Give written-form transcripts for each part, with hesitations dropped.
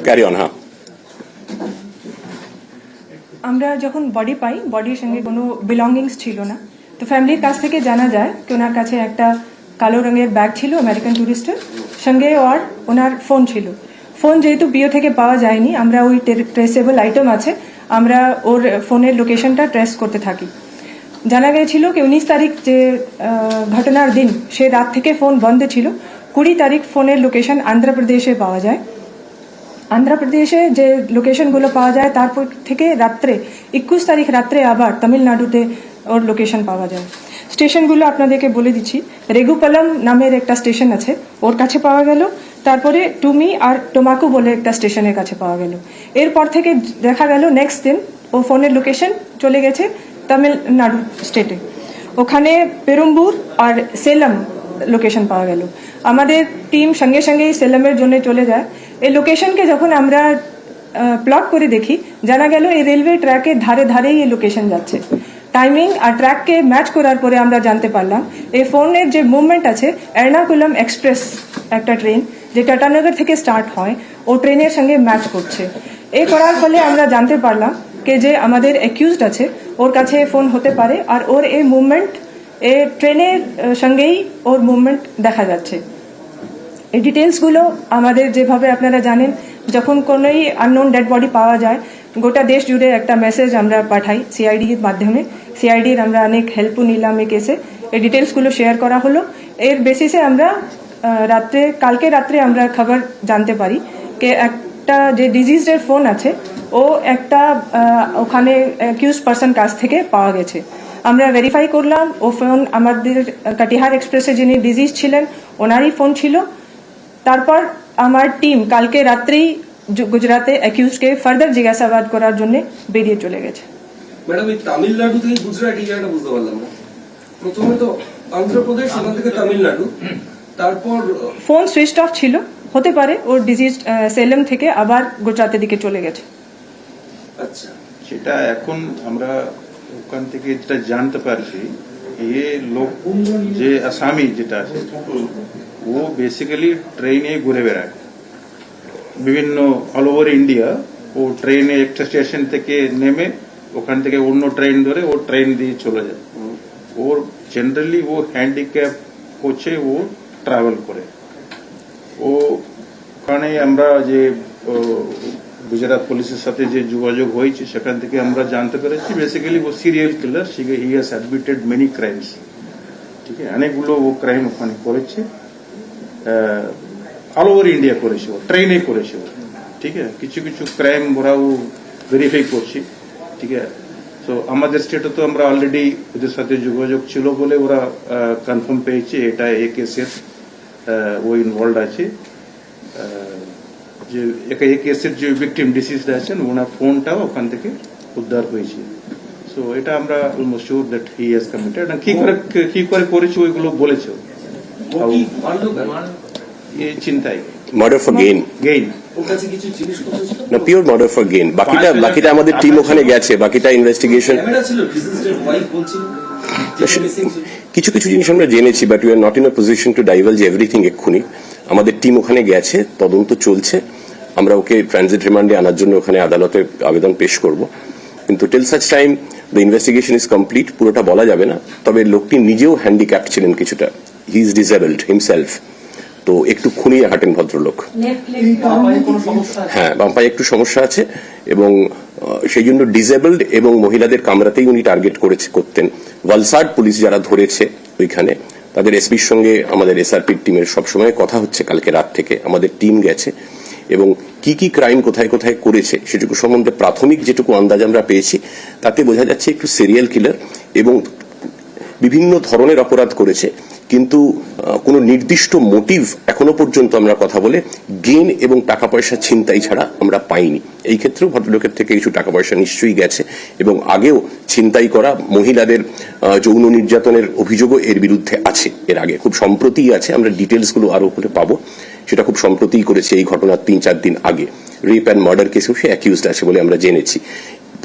Carry on. হ্যাঁ, আমরা যখন বডি পাই, বডির সঙ্গে কোনো বিলঙ্গিংস ছিল না, তো ফ্যামিলির কাছ থেকে জানা যায় কি ওনার কাছে একটা কালো রঙের ব্যাগ ছিল আমেরিকান টুরিস্টের সঙ্গে, আর ওনার ফোন ছিল। ফোন যেহেতু বিও থেকে পাওয়া যায়নি, আমরা ওই ট্রেসেবল আইটেম আছে, আমরা ওর ফোনের লোকেশনটা ট্রেস করতে থাকি। জানা গিয়েছিল কি 19 তারিখ যে ঘটনার দিন, সে রাত থেকে ফোন বন্ধ ছিল। 20 তারিখ ফোনের লোকেশন আন্ধ্রপ্রদেশে পাওয়া যায়। আন্ধ্রপ্রদেশে যে লোকেশনগুলো পাওয়া যায়, তারপর থেকে রাত্রে 21 তারিখ রাত্রে আবার তামিলনাড়ুতে ওর লোকেশন পাওয়া যায়। স্টেশনগুলো আপনাদেরকে বলে দিচ্ছি। রেগুপালম নামের একটা স্টেশন আছে, ওর কাছে পাওয়া গেল। তারপরে টুমি আর টোমাকু বলে একটা স্টেশনের কাছে পাওয়া গেল। এরপর থেকে দেখা গেল নেক্সট দিন ও ফোনের লোকেশন চলে গেছে তামিলনাড়ু স্টেটে, ওখানে পেরুম্বুর আর সেলম লোকেশন পাওয়া গেল। আমাদের টিম সঙ্গে সঙ্গেই সেলমের জন্য চলে যায়। এই লোকেশনকে যখন আমরা প্লট করে দেখি, জানা গেল এই রেলওয়ে ট্র্যাকের ধারে ধারেই এই লোকেশন যাচ্ছে। টাইমিং আর ট্র্যাককে ম্যাচ করার পরে আমরা জানতে পারলাম এই ফোনের যে মুভমেন্ট আছে, এর্নাকুলাম এক্সপ্রেস একটা ট্রেন যে টাটানগর থেকে স্টার্ট হয়, ও ট্রেনের সঙ্গে ম্যাচ করছে। এই করার ফলে আমরা জানতে পারলাম যে যে আমাদের অ্যাকিউজড আছে ওর কাছে ফোন হতে পারে, আর ওর এই মুভমেন্ট এই ট্রেনের সঙ্গেই ওর মুভমেন্ট দেখা যাচ্ছে। এই ডিটেলসগুলো আমাদের যেভাবে আপনারা জানেন, যখন কোনোই আননোন ডেড বডি পাওয়া যায়, গোটা দেশ জুড়ে একটা মেসেজ আমরা পাঠাই সিআইডির মাধ্যমে। সিআইডির আমরা অনেক হেল্পও নিলাম এই কেসে। এই ডিটেলসগুলো শেয়ার করা হলো। এর বেসিসে আমরা কালকে রাত্রে আমরা খবর জানতে পারি যে একটা যে ডিজিজের ফোন আছে, ও একটা ওখানে অ্যাকিউজ পারসন কাছ থেকে পাওয়া গেছে। আমরা ভেরিফাই করলাম ও ফোন আমাদের কাটিহার এক্সপ্রেসে যিনি ডিজিজ ছিলেন ওনারই ফোন ছিল। তারপর আমার টিম কালকে রাত্রেই গুজরাতে অ্যাকিউজকে ফার্দার জিজ্ঞাসাবাদ করার জন্য বেরিয়ে চলে গেছে। ম্যাডাম, এই তামিলনাড়ু থেকে গুজরাট এই জায়গাটা বুঝতে পারলাম না। প্রথমে তো অন্ধ্রপ্রদেশ, সেখান থেকে তামিলনাড়ু, তারপর ফোন সুইচ অফ ছিল, হতে পারে ওর ডিজিজ সেলম থেকে আবার গুজরাতের দিকে চলে গেছে। আচ্ছা, সেটা এখন আমরা ওখান থেকে যেটা জানতে পারছি, এ লোক যে আসামি যেটা আছে ও বেসিক্যালি ট্রেনে ঘুরে বেড়ায় বিভিন্ন অল ওভার ইন্ডিয়া। ও ট্রেনে একটা স্টেশন থেকে নেমে ওখান থেকে অন্য ট্রেন ধরে ও ট্রেন দিয়ে চলে যায়। ওর জেনারেলি ও হ্যান্ডিক্যাপ হচ্ছে, ও ট্রাভেল করে। ও ওখানে আমরা যে গুজরাট পুলিশের সাথে যে যোগাযোগ হয়েছে, সেখান থেকে আমরা জানতে পেরেছি বেসিক্যালি ও serial killer. He has admitted many crimes. ঠিক আছে, অনেকগুলো ও ক্রাইম ওখানে করেছে, অল ওভার ইন্ডিয়া করেছে, ও ট্রেনে করেছে ও। ঠিক আছে, কিছু কিছু ক্রাইম ওরাও ভেরিফাই করছি। ঠিক আছে, তো আমাদের স্টেটে তো আমরা অলরেডি ওদের সাথে যোগাযোগ ছিল বলে ওরা কনফার্ম পেয়েছে এটা এই কেসের ও ইনভলভ আছে। যে এই কেসের যে ভিকটিম ডিসিজড আছেন, ওনার ফোনটাও ওখান থেকে উদ্ধার হয়েছে। সো এটা আমরা almost sure that he has committed. কি করে করেছে ওইগুলো বলেছে এই চিন্তাই। মার্ডার ফর গেইন, না পিওর মার্ডার ফর গেইন। বাকিটা আমাদের টিম ওখানে গেছে, বাকিটা ইনভেস্টিগেশন। কিছু কিছু জিনিস আমরা জেনেছি, but we are not in a position to divulge everything এক্ষুনি। আমাদের টিম ওখানে গেছে, তদন্ত চলছে। আমরা ওকে ট্রানজিট রিমান্ডে আনার জন্য ওখানে আদালতে আবেদন পেশ করব। কিন্তু till such time the investigation is complete, পুরোটা বলা যাবে না। তবে লোকটি নিজেও হ্যান্ডিক্যাপ্ট ছিলেন কিছুটা, হি ইজ ডিসেবলড হিমসেলফ। তো একটু খুনিয়ে হাঁটেন ভদ্রলোক। হ্যাঁ, বাম পায়ে একটু সমস্যা আছে এবং সেই জন্য ডিসেবলড এবং মহিলাদের কামরাতেই উনি টার্গেট করতেন। ভালসাড পুলিশ যারা ধরেছে ওইখানে, তাদের এসপির সঙ্গে আমাদের এসআরপির টিমের সবসময় কথা হচ্ছে। কালকে রাত থেকে আমাদের টিম গেছে এবং কি কি ক্রাইম কোথায় কোথায় করেছে সেটুকু সম্বন্ধে প্রাথমিক যেটুকু আন্দাজ আমরা পেয়েছি, তাতে বোঝা যাচ্ছে একটু সিরিয়াল কিলার এবং বিভিন্ন ধরনের অপরাধ করেছে। কিন্তু কোনো নির্দিষ্ট মোটিভ এখনো পর্যন্ত আমরা কথা বলে গেইন এবং টাকা পয়সা ছিনতাই ছাড়া আমরা পাইনি। এই ক্ষেত্রেও ভদ্রলোকের থেকে কিছু টাকা পয়সা নিশ্চয়ই গেছে এবং আগেও ছিনতাই করা, মহিলাদের যৌন নির্যাতনের অভিযোগও এর বিরুদ্ধে আছে। এর আগে খুব সম্প্রতিই আছে, আমরা ডিটেলসগুলো আরো উপরে পাবো। সেটা খুব সম্প্রতিই করেছে, এই ঘটনার 3-4 দিন আগে। রেপ অ্যান্ড মার্ডার কেসেও সে অ্যাকিউজড আছে বলে আমরা জেনেছি।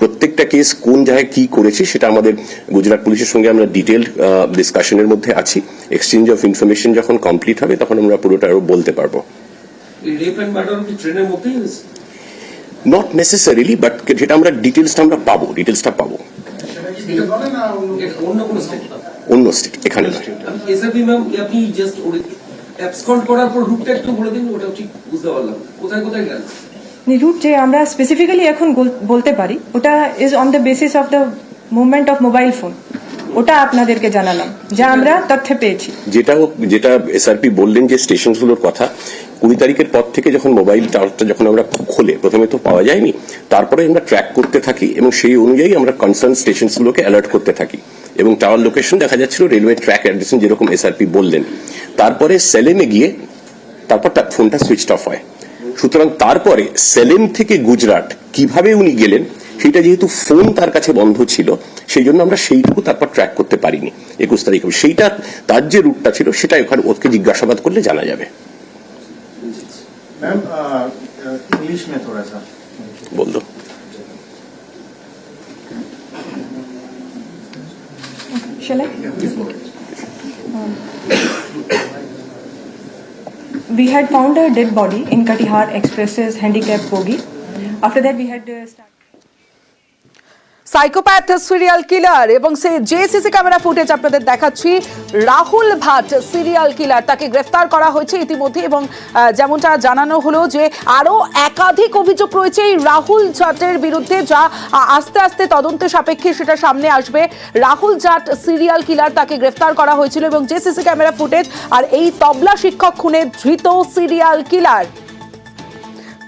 প্রত্যেকটা কেস কোন জায়গায় কি করেছে সেটা আমাদের গুজরাট পুলিশের সঙ্গে আমরা ডিটেইলড ডিসকাশনের মধ্যে আছি। এক্সচেঞ্জ অফ ইনফরমেশন যখন কমপ্লিট হবে তখন আমরা পুরোটা আরো বলতে পারবো। এই রেপ এন্ড মার্ডার কি ট্রেনের মধ্যেই হয়েছে? নট নেসেসারিলি, বাট যেটা আমরা ডিটেলসটা পাবো। অন্য কোনো স্টেট? অন্য স্টেট, এখানে নয়। এসআরপি ম্যাম, আপনি জাস্ট অ্যাবসকন্ড করার পর রুটটা একটু বলে দিন, ওটা ঠিক বুঝতে পারলাম কোথায় কোথায় গেল। রুট যে আমরা স্পেসিফিক্যালি এখন বলতে পারি, ওটা is on the basis of the movement of mobile phone. ওটা আপনাদেরকে জানালাম যা আমরা তথ্য পেয়েছি। যেটা এসআরপি বললেন যে স্টেশনগুলোর কথা, 20 তারিখের পর থেকে যখন মোবাইল টাওয়ারটা যখন আমরা খোলে, প্রথমে তো পাওয়া যায়নি, তারপরে আমরা ট্র্যাক করতে থাকি এবং সেই অনুযায়ী আমরা কনসার্ন স্টেশনগুলোকে অ্যালার্ট করতে থাকি এবং টাওয়ার লোকেশন দেখা যাচ্ছিল রেলওয়ে ট্র্যাক অ্যাড্রেসিং, যেরকম এসআরপি বললেন। তারপরে সেলেমে গিয়ে তারপর তার ফোনটা সুইচ অফ হয়। সুতরাং তারপরে সেলেম থেকে গুজরাট কিভাবে উনি গেলেন, সেটা যেহেতু ফোন তার কাছে বন্ধ ছিল, সেই জন্য আমরা সেইটুকু তারপর ট্র্যাক করতে পারিনি 21 তারিখে। সেইটা তার যে রুটটা ছিল সেটা ওখানে ওকে জিজ্ঞাসাবাদ করলে জানা যাবে। मैम इंग्लिश में थोड़ा सा বললো। Shall I? We had found a dead body in Katihar Express's handicapped bogie. After that, we had started. Psychopath serial killer এবং সে যে সিসি ক্যামেরা ফুটেজ আপনাদের দেখাচ্ছি, রাহুল ভাট সিরিয়াল কিলার, তাকে গ্রেফতার করা হয়েছে ইতিমধ্যে এবং যেমনটা জানানো হলো যে আরও একাধিক অভিযোগ রয়েছে এই রাহুল জাটের বিরুদ্ধে, যা আস্তে আস্তে তদন্তের সাপেক্ষে সেটা সামনে আসবে। রাহুল জাট সিরিয়াল কিলার, তাকে গ্রেফতার করা হয়েছিল এবং যে সিসি ক্যামেরা ফুটেজ আর এই তবলা শিক্ষক খুনে ধৃত সিরিয়াল কিলার।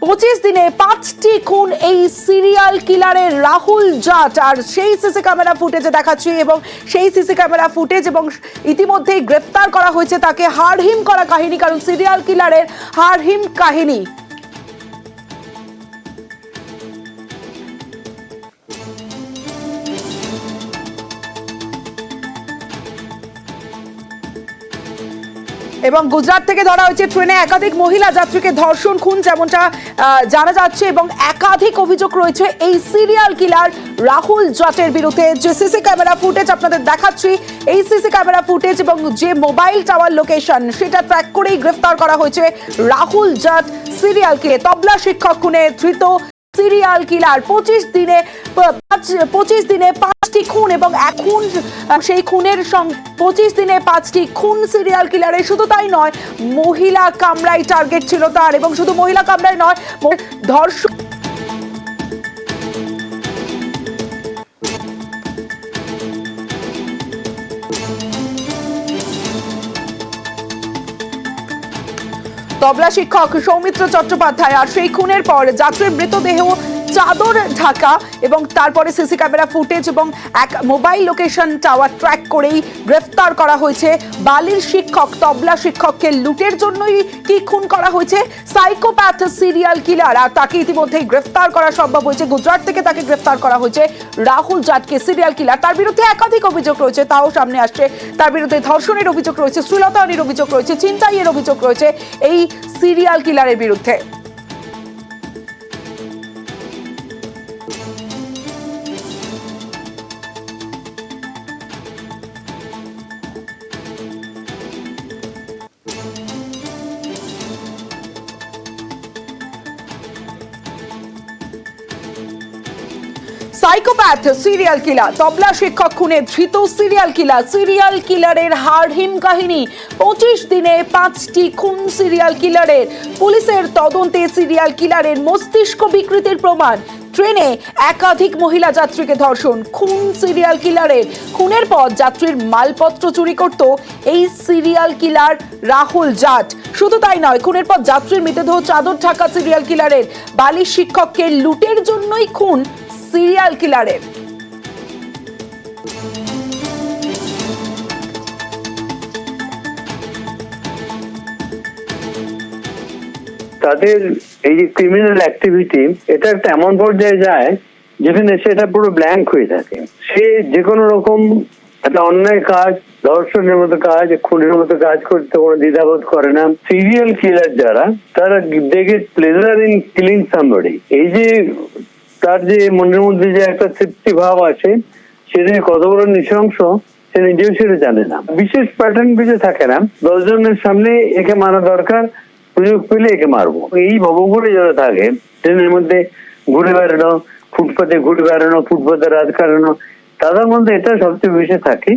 25 দিনে 5টি খুন এই সিরিয়াল কিলারের রাহুল জাট, আর সেই সিসি ক্যামেরা ফুটেজে দেখাচ্ছি এবং সেই সিসি ক্যামেরা ফুটেজ এবং ইতিমধ্যেই গ্রেফতার করা হয়েছে তাকে। হাড়হিম করা কাহিনী, কারণ সিরিয়াল কিলারের হাড়হিম কাহিনী। এবং গুজরাট থেকে ধরা হয়েছে ট্রেনে একাধিক মহিলা যাত্রীকে ধর্ষণ, খুন, যেমনটা জানা যাচ্ছে এবং একাধিক অভিযোগ রয়েছে এই সিরিয়াল কিলার রাহুল জাটের বিরুদ্ধে। যে সিসি ক্যামেরা ফুটেজ আপনাদের দেখাচ্ছি, এই সিসি ক্যামেরা ফুটেজ এবং যে মোবাইল টাওয়ার লোকেশন সেটা ট্র্যাক করেই গ্রেফতার করা হয়েছে রাহুল জাট সিরিয়াল কিলার। তবলা শিক্ষক খুনে ধৃত সিরিয়াল কিলার। 25 দিনে 5টি খুন এবং এখন সেই খুনের 25 দিনে 5টি খুন সিরিয়াল কিলারের। শুধু তাই নয়, মহিলা কামরাই টার্গেট ছিল তার, এবং শুধু মহিলা কামরাই নয়, ধর্ষণ। তবলা শিক্ষক সৌমিত্র চট্টোপাধ্যায়, আর সেই খুনের পর যাত্রীর মৃতদেহ চাদর ঢাকা এবং তারপরে সিসি ক্যামেরা ফুটেজ এবং এক মোবাইল লোকেশন টাওয়ার ট্র্যাক করেই গ্রেফতার করা হয়েছে বালির শিক্ষক, তবলা শিক্ষককে লুটের জন্যই কি খুন করা হয়েছে সাইকোপ্যাথ সিরিয়াল কিলার, আর তাকে ইতিমধ্যেই গ্রেফতার করা সম্ভব হয়েছে। গুজরাট থেকে তাকে গ্রেফতার করা হয়েছে রাহুল জাটকে সিরিয়াল কিলার। তার বিরুদ্ধে একাধিক অভিযোগ রয়েছে, তাও সামনে আসছে। তার বিরুদ্ধে ধর্ষণের অভিযোগ রয়েছে, শ্লীলতাহানির অভিযোগ রয়েছে, ছিনতাইয়ের অভিযোগ রয়েছে এই সিরিয়াল কিলারের বিরুদ্ধে। সাইকোপ্যাথ সিরিয়াল কিলার, তবলা শিক্ষক খুনে ধৃত সিরিয়াল কিলার। সিরিয়াল কিলারের হাড়হিম কাহিনী। 25 দিনে 5টি খুন সিরিয়াল কিলারের। পুলিশের তদন্তে সিরিয়াল কিলারের মস্তিষ্ক বিকৃতির প্রমাণ। ট্রেনে একাধিক মহিলা যাত্রীকে ধর্ষণ, খুন সিরিয়াল কিলারের। খুনের পর যাত্রীর মালপত্র চুরি করত এই সিরিয়াল কিলার রাহুল জাট। শুধু তাই নয়, খুনের পর যাত্রীর মৃতদেহ চাদর ঢাকা সিরিয়াল কিলারের। বালির শিক্ষককে লুটের জন্যই খুন সিরিয়াল কিলারের। তাদের এই যে ক্রিমিনাল অ্যাক্টিভিটি, এটা একটা এমন পর্যায়ে যায় যেখানে সেটা পুরো ব্ল্যাঙ্ক হয়ে থাকে। সে যে কোনো রকম একটা অন্যায় কাজ, ধর্ষণের মতো কাজ, খুনের মতো কাজ করতে কোনো দ্বিধাবোধ করে না। সিরিয়াল কিলার যারা, তারা they get pleasure in killing somebody. এই যে তার যে মনের মধ্যে যে একটা তৃপ্তি ভাব আছে, সেটা কত বড় নৃশংস সে নিজেও সেটা জানে না। বিশেষ প্যাটার্ন কিছু থাকে না, 10 জনের সামনে একে মারা দরকার, সুযোগ পেলে একে মারবো। এই ভবঘুরে যারা থাকে ট্রেনের মধ্যে ঘুরে বেড়ানো, ফুটপাতে ঘুরে বেড়ানো, ফুটপাতে রাত কাটানো, তাদের মধ্যে এটা সবচেয়ে বেশি থাকে।